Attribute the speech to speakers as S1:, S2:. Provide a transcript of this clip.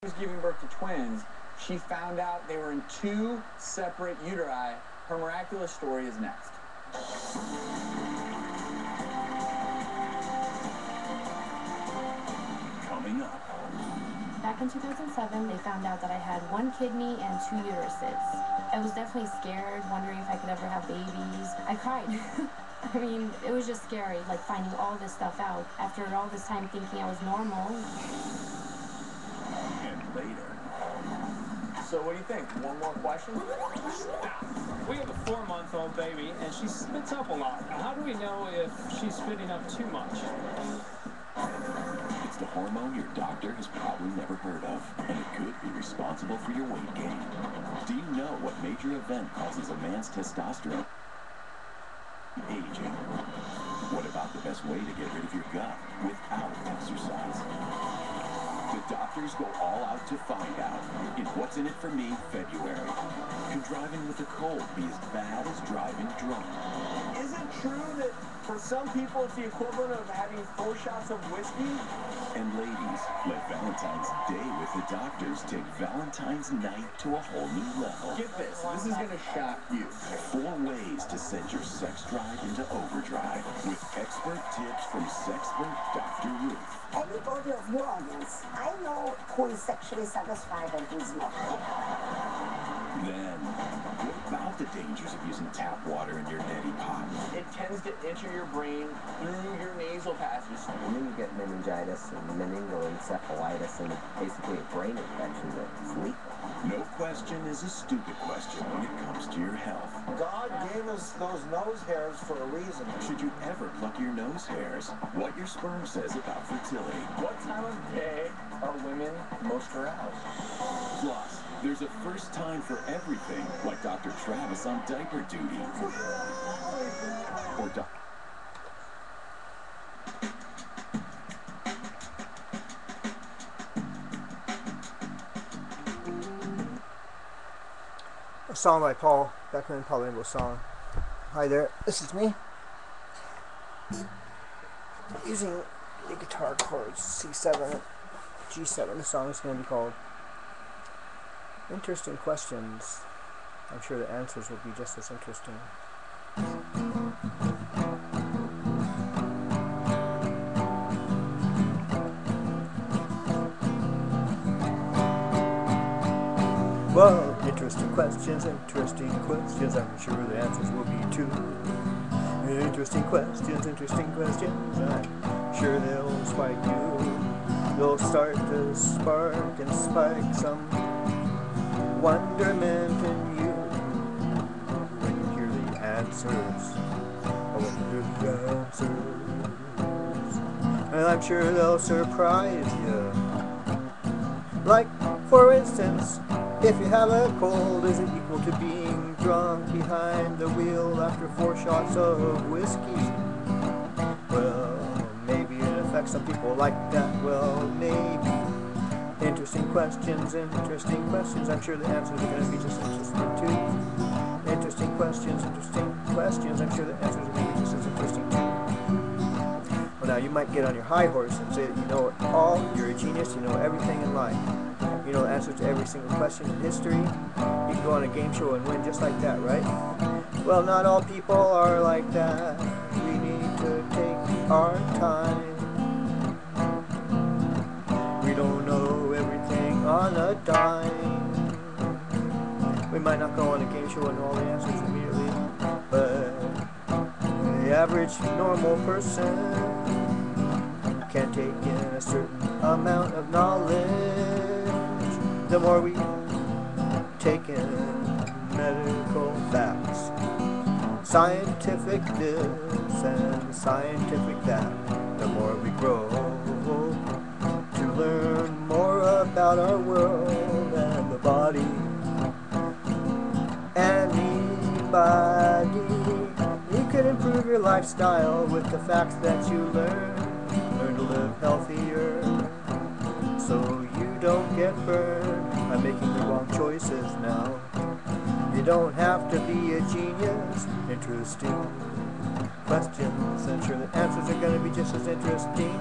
S1: was giving birth to twins, she found out they were in 2 separate uteri. Her miraculous story is next.
S2: Coming up.
S3: Back in 2007, they found out that I had 1 kidney and 2 uteruses. I was definitely scared, wondering if I could ever have babies. I cried. I mean, it was just scary, like finding all this stuff out after all this time thinking I was normal.
S2: And later.
S1: So what do you think? One more question?
S4: We have a 4-month-old baby, and she spits up a lot. How do we know if she's spitting up too much?
S2: It's the hormone your doctor has probably never heard of, and it could be responsible for your weight gain. Do you know what major event causes a man's testosterone? Aging. What about the best way to get rid of your gut without exercise? The doctors go all out to find out in What's in It for Me February. Could driving with a cold be as bad as driving drunk?
S1: Is it true that for some people it's the equivalent of having 4 shots of whiskey?
S2: And ladies, let Valentine's Day with the doctors take Valentine's night to a whole new level.
S1: Get this is gonna shock you.
S2: 4 ways to send your sex drive into overdrive with expert tips from sexpert Dr. Ruth.
S5: Anybody of your audience, I know who is sexually satisfied and who is not.
S2: Then, what about the dangers of using tap water in your neti pot?
S1: It tends to enter your brain through your nasal passages.
S6: And then you get meningitis and meningoencephalitis and basically a brain infection that's lethal.
S2: No question is a stupid question when it comes to your health.
S7: God gave us those nose hairs for a reason.
S2: Should you ever pluck your nose hairs? What your sperm says about fertility.
S1: What time of day are women most aroused?
S2: Plus, there's a first time for everything, like Dr. Travis on diaper duty. Or
S8: A song by Paul Beckman, Paul Rainbow song. Hi there, this is me. Using the guitar chords C7, G7. The song is going to be called Interesting Questions. I'm sure the answers will be just as interesting. Well, interesting questions, I'm sure the answers will be too. Interesting questions, I'm sure they'll spike you. They'll start to spark and spike some wonderment in you. When you hear the answers, and I'm sure they'll surprise you. Like, for instance, if you have a cold, is it equal to being drunk behind the wheel after 4 shots of whiskey? Well, maybe it affects some people like that. Well, maybe. Interesting questions, I'm sure the answers are going to be just interesting too. Interesting questions, I'm sure the answers are going to be just as interesting too. Well, now you might get on your high horse and say that you know it all, you're a genius, you know everything in life. You know the answer to every single question in history. You can go on a game show and win just like that, right? Well, not all people are like that. We need to take our time. We don't know everything on a dime. We might not go on a game show and know all the answers immediately, but the average normal person can take in a certain amount of knowledge. The more we take in medical facts, scientific this and scientific that, the more we grow to learn more about our world and the body. Anybody, you can improve your lifestyle with the facts that you learn to live healthier, so you don't get burned by making the wrong choices now. You don't have to be a genius. Interesting questions, I'm sure the answers are going to be just as interesting.